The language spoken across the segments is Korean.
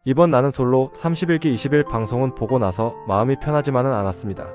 이번 나는 솔로 31기 20일 방송은 보고 나서 마음이 편하지만은 않았습니다.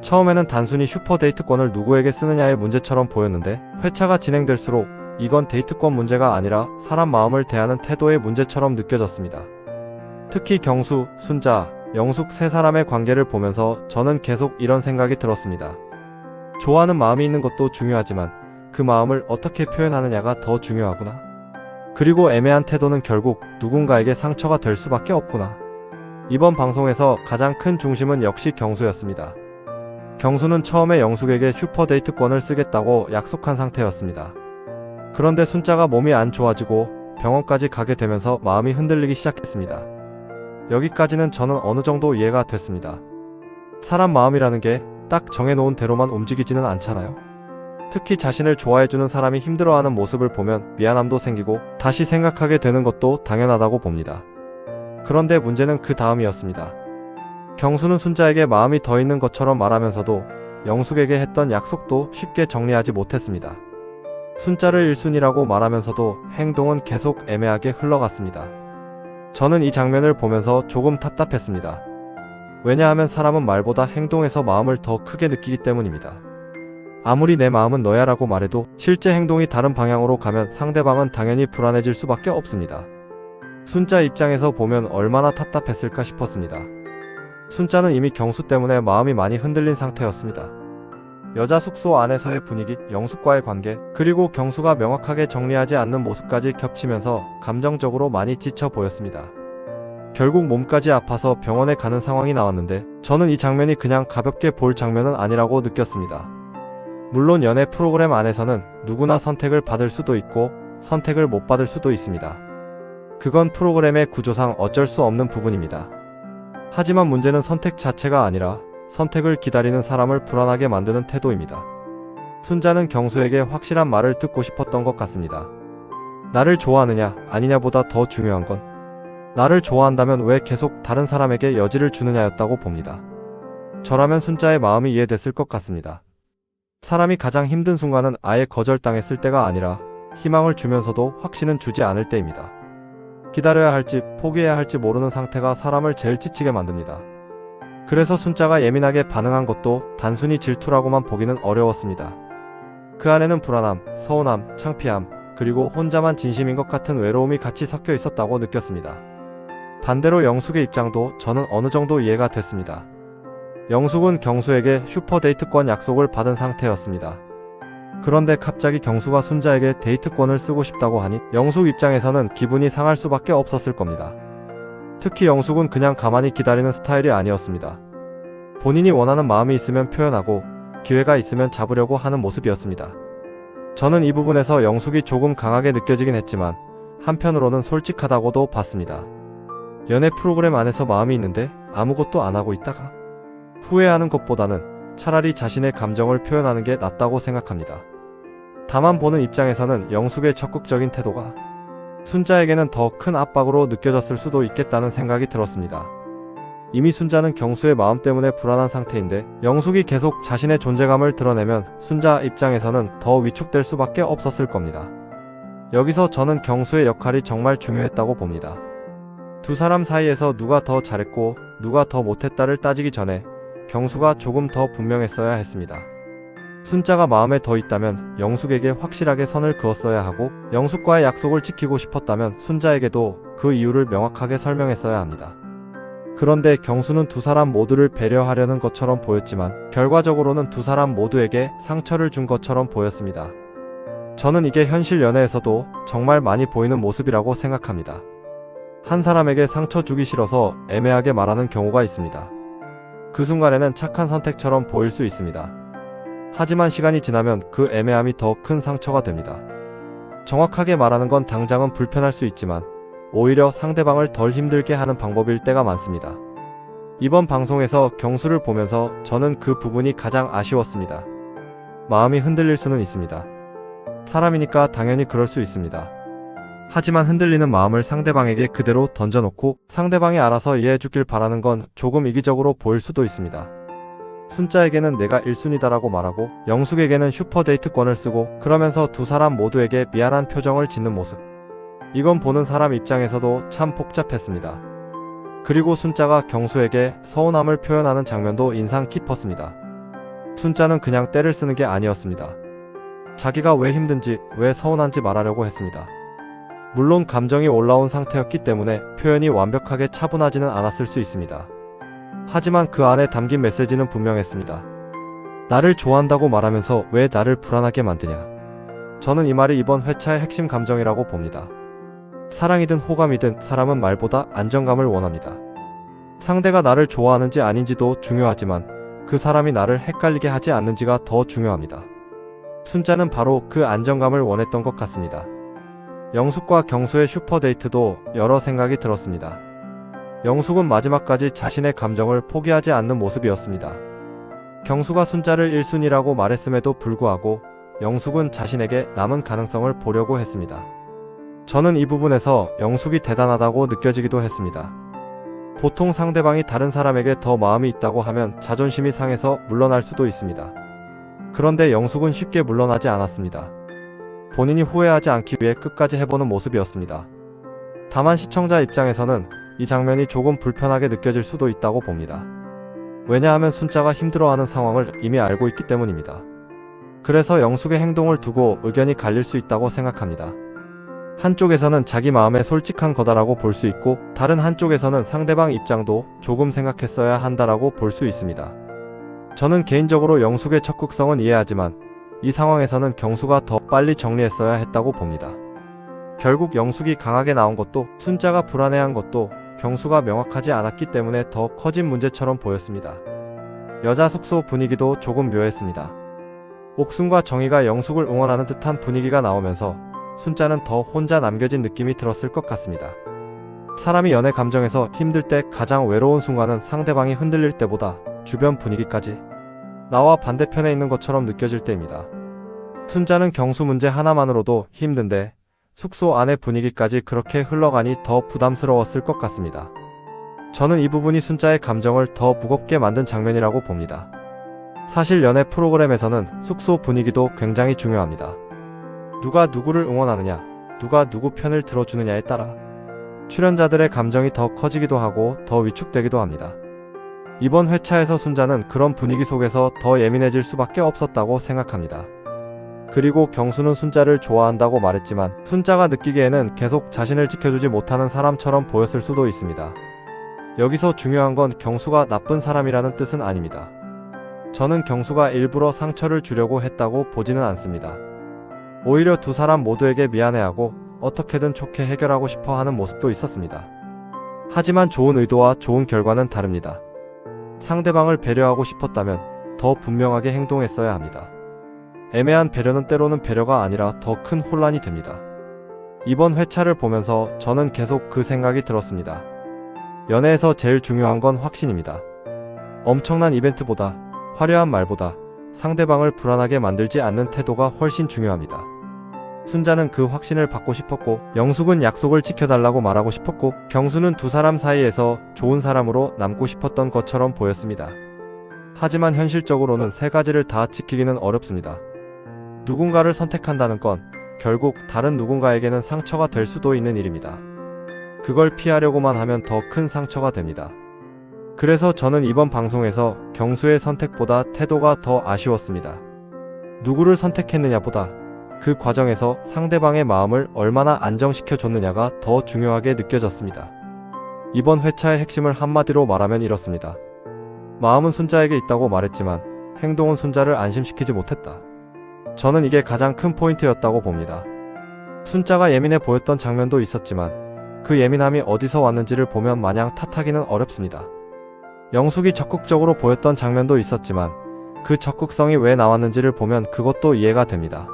처음에는 단순히 슈퍼데이트권을 누구에게 쓰느냐의 문제처럼 보였는데 회차가 진행될수록 이건 데이트권 문제가 아니라 사람 마음을 대하는 태도의 문제처럼 느껴졌습니다. 특히 경수, 순자, 영숙 세 사람의 관계를 보면서 저는 계속 이런 생각이 들었습니다. 좋아하는 마음이 있는 것도 중요하지만 그 마음을 어떻게 표현하느냐가 더 중요하구나. 그리고 애매한 태도는 결국 누군가에게 상처가 될 수밖에 없구나. 이번 방송에서 가장 큰 중심은 역시 경수였습니다. 경수는 처음에 영숙에게 슈퍼데이트권을 쓰겠다고 약속한 상태였습니다. 그런데 순자가 몸이 안 좋아지고 병원까지 가게 되면서 마음이 흔들리기 시작했습니다. 여기까지는 저는 어느 정도 이해가 됐습니다. 사람 마음이라는 게 딱 정해놓은 대로만 움직이지는 않잖아요. 특히 자신을 좋아해주는 사람이 힘들어하는 모습을 보면 미안함도 생기고 다시 생각하게 되는 것도 당연하다고 봅니다. 그런데 문제는 그 다음이었습니다. 경수는 순자에게 마음이 더 있는 것처럼 말하면서도 영숙에게 했던 약속도 쉽게 정리하지 못했습니다. 순자를 1순위라고 말하면서도 행동은 계속 애매하게 흘러갔습니다. 저는 이 장면을 보면서 조금 답답했습니다. 왜냐하면 사람은 말보다 행동에서 마음을 더 크게 느끼기 때문입니다. 아무리 내 마음은 너야 라고 말해도 실제 행동이 다른 방향으로 가면 상대방은 당연히 불안해질 수밖에 없습니다. 순자 입장에서 보면 얼마나 답답했을까 싶었습니다. 순자는 이미 경수 때문에 마음이 많이 흔들린 상태였습니다. 여자 숙소 안에서의 분위기, 영숙과의 관계, 그리고 경수가 명확하게 정리하지 않는 모습까지 겹치면서 감정적으로 많이 지쳐 보였습니다. 결국 몸까지 아파서 병원에 가는 상황이 나왔는데 저는 이 장면이 그냥 가볍게 볼 장면은 아니라고 느꼈습니다. 물론 연애 프로그램 안에서는 누구나 선택을 받을 수도 있고 선택을 못 받을 수도 있습니다. 그건 프로그램의 구조상 어쩔 수 없는 부분입니다. 하지만 문제는 선택 자체가 아니라 선택을 기다리는 사람을 불안하게 만드는 태도입니다. 순자는 경수에게 확실한 말을 듣고 싶었던 것 같습니다. 나를 좋아하느냐 아니냐보다 더 중요한 건 나를 좋아한다면 왜 계속 다른 사람에게 여지를 주느냐였다고 봅니다. 저라면 순자의 마음이 이해됐을 것 같습니다. 사람이 가장 힘든 순간은 아예 거절당했을 때가 아니라 희망을 주면서도 확신은 주지 않을 때입니다. 기다려야 할지 포기해야 할지 모르는 상태가 사람을 제일 지치게 만듭니다. 그래서 순자가 예민하게 반응한 것도 단순히 질투라고만 보기는 어려웠습니다. 그 안에는 불안함, 서운함, 창피함, 그리고 혼자만 진심인 것 같은 외로움이 같이 섞여 있었다고 느꼈습니다. 반대로 영숙의 입장도 저는 어느 정도 이해가 됐습니다. 영숙은 경수에게 슈퍼데이트권 약속을 받은 상태였습니다. 그런데 갑자기 경수가 순자에게 데이트권을 쓰고 싶다고 하니 영숙 입장에서는 기분이 상할 수밖에 없었을 겁니다. 특히 영숙은 그냥 가만히 기다리는 스타일이 아니었습니다. 본인이 원하는 마음이 있으면 표현하고 기회가 있으면 잡으려고 하는 모습이었습니다. 저는 이 부분에서 영숙이 조금 강하게 느껴지긴 했지만 한편으로는 솔직하다고도 봤습니다. 연애 프로그램 안에서 마음이 있는데 아무것도 안 하고 있다가 후회하는 것보다는 차라리 자신의 감정을 표현하는 게 낫다고 생각합니다. 다만 보는 입장에서는 영숙의 적극적인 태도가 순자에게는 더 큰 압박으로 느껴졌을 수도 있겠다는 생각이 들었습니다. 이미 순자는 경수의 마음 때문에 불안한 상태인데 영숙이 계속 자신의 존재감을 드러내면 순자 입장에서는 더 위축될 수밖에 없었을 겁니다. 여기서 저는 경수의 역할이 정말 중요했다고 봅니다. 두 사람 사이에서 누가 더 잘했고 누가 더 못했다를 따지기 전에 경수가 조금 더 분명했어야 했습니다. 순자가 마음에 더 있다면 영숙에게 확실하게 선을 그었어야 하고 영숙과의 약속을 지키고 싶었다면 순자에게도 그 이유를 명확하게 설명했어야 합니다. 그런데 경수는 두 사람 모두를 배려하려는 것처럼 보였지만 결과적으로는 두 사람 모두에게 상처를 준 것처럼 보였습니다. 저는 이게 현실 연애에서도 정말 많이 보이는 모습이라고 생각합니다. 한 사람에게 상처 주기 싫어서 애매하게 말하는 경우가 있습니다. 그 순간에는 착한 선택처럼 보일 수 있습니다. 하지만 시간이 지나면 그 애매함이 더 큰 상처가 됩니다. 정확하게 말하는 건 당장은 불편할 수 있지만 오히려 상대방을 덜 힘들게 하는 방법일 때가 많습니다. 이번 방송에서 경수를 보면서 저는 그 부분이 가장 아쉬웠습니다. 마음이 흔들릴 수는 있습니다. 사람이니까 당연히 그럴 수 있습니다. 하지만 흔들리는 마음을 상대방에게 그대로 던져놓고 상대방이 알아서 이해해주길 바라는 건 조금 이기적으로 보일 수도 있습니다. 순자에게는 내가 1순위다라고 말하고 영숙에게는 슈퍼데이트권을 쓰고 그러면서 두 사람 모두에게 미안한 표정을 짓는 모습. 이건 보는 사람 입장에서도 참 복잡했습니다. 그리고 순자가 경수에게 서운함을 표현하는 장면도 인상 깊었습니다. 순자는 그냥 떼를 쓰는 게 아니었습니다. 자기가 왜 힘든지, 왜 서운한지 말하려고 했습니다. 물론 감정이 올라온 상태였기 때문에 표현이 완벽하게 차분하지는 않았을 수 있습니다. 하지만 그 안에 담긴 메시지는 분명했습니다. 나를 좋아한다고 말하면서 왜 나를 불안하게 만드냐. 저는 이 말이 이번 회차의 핵심 감정이라고 봅니다. 사랑이든 호감이든 사람은 말보다 안정감을 원합니다. 상대가 나를 좋아하는지 아닌지도 중요하지만 그 사람이 나를 헷갈리게 하지 않는지가 더 중요합니다. 순자는 바로 그 안정감을 원했던 것 같습니다. 영숙과 경수의 슈퍼데이트도 여러 생각이 들었습니다. 영숙은 마지막까지 자신의 감정을 포기하지 않는 모습이었습니다. 경수가 순자를 1순위라고 말했음에도 불구하고 영숙은 자신에게 남은 가능성을 보려고 했습니다. 저는 이 부분에서 영숙이 대단하다고 느껴지기도 했습니다. 보통 상대방이 다른 사람에게 더 마음이 있다고 하면 자존심이 상해서 물러날 수도 있습니다. 그런데 영숙은 쉽게 물러나지 않았습니다. 본인이 후회하지 않기 위해 끝까지 해보는 모습이었습니다. 다만 시청자 입장에서는 이 장면이 조금 불편하게 느껴질 수도 있다고 봅니다. 왜냐하면 순자가 힘들어하는 상황을 이미 알고 있기 때문입니다. 그래서 영숙의 행동을 두고 의견이 갈릴 수 있다고 생각합니다. 한쪽에서는 자기 마음에 솔직한 거다라고 볼 수 있고 다른 한쪽에서는 상대방 입장도 조금 생각했어야 한다라고 볼 수 있습니다. 저는 개인적으로 영숙의 적극성은 이해하지만 이 상황에서는 경수가 더 빨리 정리했어야 했다고 봅니다. 결국 영숙이 강하게 나온 것도 순자가 불안해한 것도 경수가 명확하지 않았기 때문에 더 커진 문제처럼 보였습니다. 여자 숙소 분위기도 조금 묘했습니다. 옥순과 정희가 영숙을 응원하는 듯한 분위기가 나오면서 순자는 더 혼자 남겨진 느낌이 들었을 것 같습니다. 사람이 연애 감정에서 힘들 때 가장 외로운 순간은 상대방이 흔들릴 때보다 주변 분위기까지 나와 반대편에 있는 것처럼 느껴질 때입니다. 순자는 경수 문제 하나만으로도 힘든데 숙소 안의 분위기까지 그렇게 흘러가니 더 부담스러웠을 것 같습니다. 저는 이 부분이 순자의 감정을 더 무겁게 만든 장면이라고 봅니다. 사실 연애 프로그램에서는 숙소 분위기도 굉장히 중요합니다. 누가 누구를 응원하느냐, 누가 누구 편을 들어주느냐에 따라 출연자들의 감정이 더 커지기도 하고 더 위축되기도 합니다. 이번 회차에서 순자는 그런 분위기 속에서 더 예민해질 수밖에 없었다고 생각합니다. 그리고 경수는 순자를 좋아한다고 말했지만 순자가 느끼기에는 계속 자신을 지켜주지 못하는 사람처럼 보였을 수도 있습니다. 여기서 중요한 건 경수가 나쁜 사람이라는 뜻은 아닙니다. 저는 경수가 일부러 상처를 주려고 했다고 보지는 않습니다. 오히려 두 사람 모두에게 미안해하고 어떻게든 좋게 해결하고 싶어 하는 모습도 있었습니다. 하지만 좋은 의도와 좋은 결과는 다릅니다. 상대방을 배려하고 싶었다면 더 분명하게 행동했어야 합니다. 애매한 배려는 때로는 배려가 아니라 더 큰 혼란이 됩니다. 이번 회차를 보면서 저는 계속 그 생각이 들었습니다. 연애에서 제일 중요한 건 확신입니다. 엄청난 이벤트보다, 화려한 말보다 상대방을 불안하게 만들지 않는 태도가 훨씬 중요합니다. 순자는 그 확신을 받고 싶었고 영숙은 약속을 지켜달라고 말하고 싶었고 경수는 두 사람 사이에서 좋은 사람으로 남고 싶었던 것처럼 보였습니다. 하지만 현실적으로는 세 가지를 다 지키기는 어렵습니다. 누군가를 선택한다는 건 결국 다른 누군가에게는 상처가 될 수도 있는 일입니다. 그걸 피하려고만 하면 더 큰 상처가 됩니다. 그래서 저는 이번 방송에서 경수의 선택보다 태도가 더 아쉬웠습니다. 누구를 선택했느냐보다 그 과정에서 상대방의 마음을 얼마나 안정시켜 줬느냐가 더 중요하게 느껴졌습니다. 이번 회차의 핵심을 한마디로 말하면 이렇습니다. 마음은 순자에게 있다고 말했지만 행동은 순자를 안심시키지 못했다. 저는 이게 가장 큰 포인트였다고 봅니다. 순자가 예민해 보였던 장면도 있었지만 그 예민함이 어디서 왔는지를 보면 마냥 탓하기는 어렵습니다. 영숙이 적극적으로 보였던 장면도 있었지만 그 적극성이 왜 나왔는지를 보면 그것도 이해가 됩니다.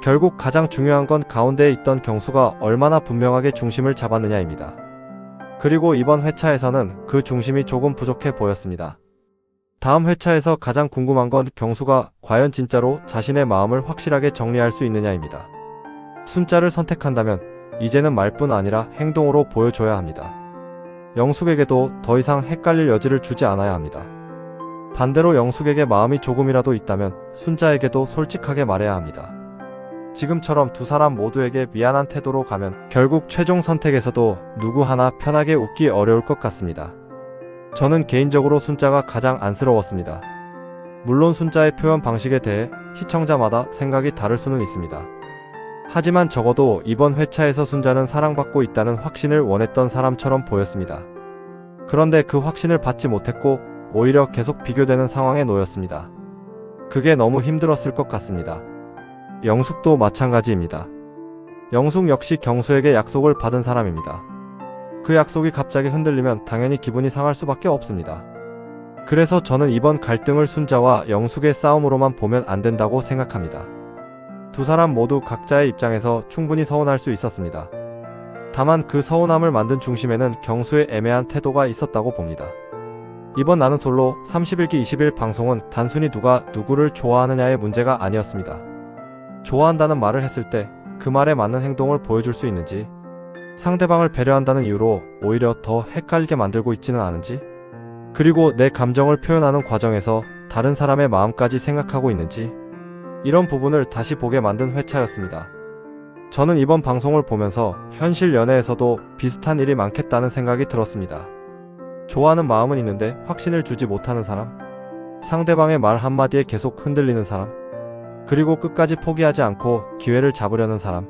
결국 가장 중요한 건 가운데에 있던 경수가 얼마나 분명하게 중심을 잡았느냐입니다. 그리고 이번 회차에서는 그 중심이 조금 부족해 보였습니다. 다음 회차에서 가장 궁금한 건 경수가 과연 진짜로 자신의 마음을 확실하게 정리할 수 있느냐입니다. 순자를 선택한다면 이제는 말뿐 아니라 행동으로 보여줘야 합니다. 영숙에게도 더 이상 헷갈릴 여지를 주지 않아야 합니다. 반대로 영숙에게 마음이 조금이라도 있다면 순자에게도 솔직하게 말해야 합니다. 지금처럼 두 사람 모두에게 미안한 태도로 가면 결국 최종 선택에서도 누구 하나 편하게 웃기 어려울 것 같습니다. 저는 개인적으로 순자가 가장 안쓰러웠습니다. 물론 순자의 표현 방식에 대해 시청자마다 생각이 다를 수는 있습니다. 하지만 적어도 이번 회차에서 순자는 사랑받고 있다는 확신을 원했던 사람처럼 보였습니다. 그런데 그 확신을 받지 못했고 오히려 계속 비교되는 상황에 놓였습니다. 그게 너무 힘들었을 것 같습니다. 영숙도 마찬가지입니다. 영숙 역시 경수에게 약속을 받은 사람입니다. 그 약속이 갑자기 흔들리면 당연히 기분이 상할 수밖에 없습니다. 그래서 저는 이번 갈등을 순자와 영숙의 싸움으로만 보면 안 된다고 생각합니다. 두 사람 모두 각자의 입장에서 충분히 서운할 수 있었습니다. 다만 그 서운함을 만든 중심에는 경수의 애매한 태도가 있었다고 봅니다. 이번 나는 솔로 31기 20일 방송은 단순히 누가 누구를 좋아하느냐의 문제가 아니었습니다. 좋아한다는 말을 했을 때 그 말에 맞는 행동을 보여줄 수 있는지, 상대방을 배려한다는 이유로 오히려 더 헷갈리게 만들고 있지는 않은지, 그리고 내 감정을 표현하는 과정에서 다른 사람의 마음까지 생각하고 있는지, 이런 부분을 다시 보게 만든 회차였습니다. 저는 이번 방송을 보면서 현실 연애에서도 비슷한 일이 많겠다는 생각이 들었습니다. 좋아하는 마음은 있는데 확신을 주지 못하는 사람, 상대방의 말 한마디에 계속 흔들리는 사람, 그리고 끝까지 포기하지 않고 기회를 잡으려는 사람,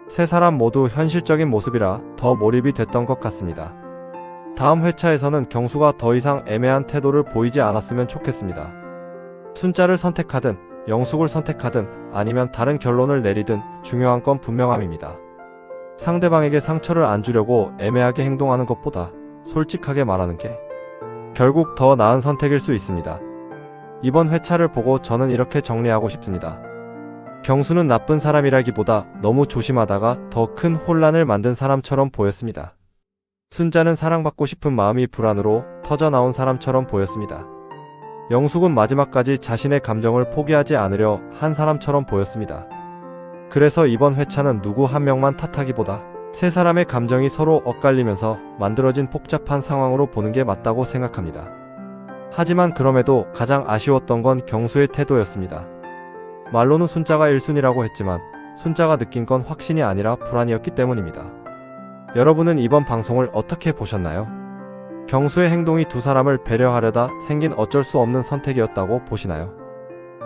세 사람 모두 현실적인 모습이라 더 몰입이 됐던 것 같습니다. 다음 회차에서는 경수가 더 이상 애매한 태도를 보이지 않았으면 좋겠습니다. 순자를 선택하든 영숙을 선택하든 아니면 다른 결론을 내리든 중요한 건 분명함입니다. 상대방에게 상처를 안 주려고 애매하게 행동하는 것보다 솔직하게 말하는 게 결국 더 나은 선택일 수 있습니다. 이번 회차를 보고 저는 이렇게 정리하고 싶습니다. 경수는 나쁜 사람이라기보다 너무 조심하다가 더 큰 혼란을 만든 사람처럼 보였습니다. 순자는 사랑받고 싶은 마음이 불안으로 터져나온 사람처럼 보였습니다. 영숙은 마지막까지 자신의 감정을 포기하지 않으려 한 사람처럼 보였습니다. 그래서 이번 회차는 누구 한 명만 탓하기보다 세 사람의 감정이 서로 엇갈리면서 만들어진 복잡한 상황으로 보는 게 맞다고 생각합니다. 하지만 그럼에도 가장 아쉬웠던 건 경수의 태도였습니다. 말로는 순자가 1순위라고 했지만 순자가 느낀 건 확신이 아니라 불안이었기 때문입니다. 여러분은 이번 방송을 어떻게 보셨나요? 경수의 행동이 두 사람을 배려하려다 생긴 어쩔 수 없는 선택이었다고 보시나요?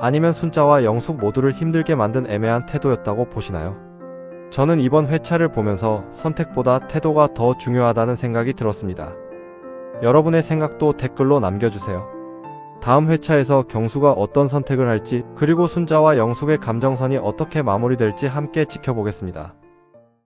아니면 순자와 영숙 모두를 힘들게 만든 애매한 태도였다고 보시나요? 저는 이번 회차를 보면서 선택보다 태도가 더 중요하다는 생각이 들었습니다. 여러분의 생각도 댓글로 남겨주세요. 다음 회차에서 경수가 어떤 선택을 할지, 그리고 순자와 영숙의 감정선이 어떻게 마무리될지 함께 지켜보겠습니다.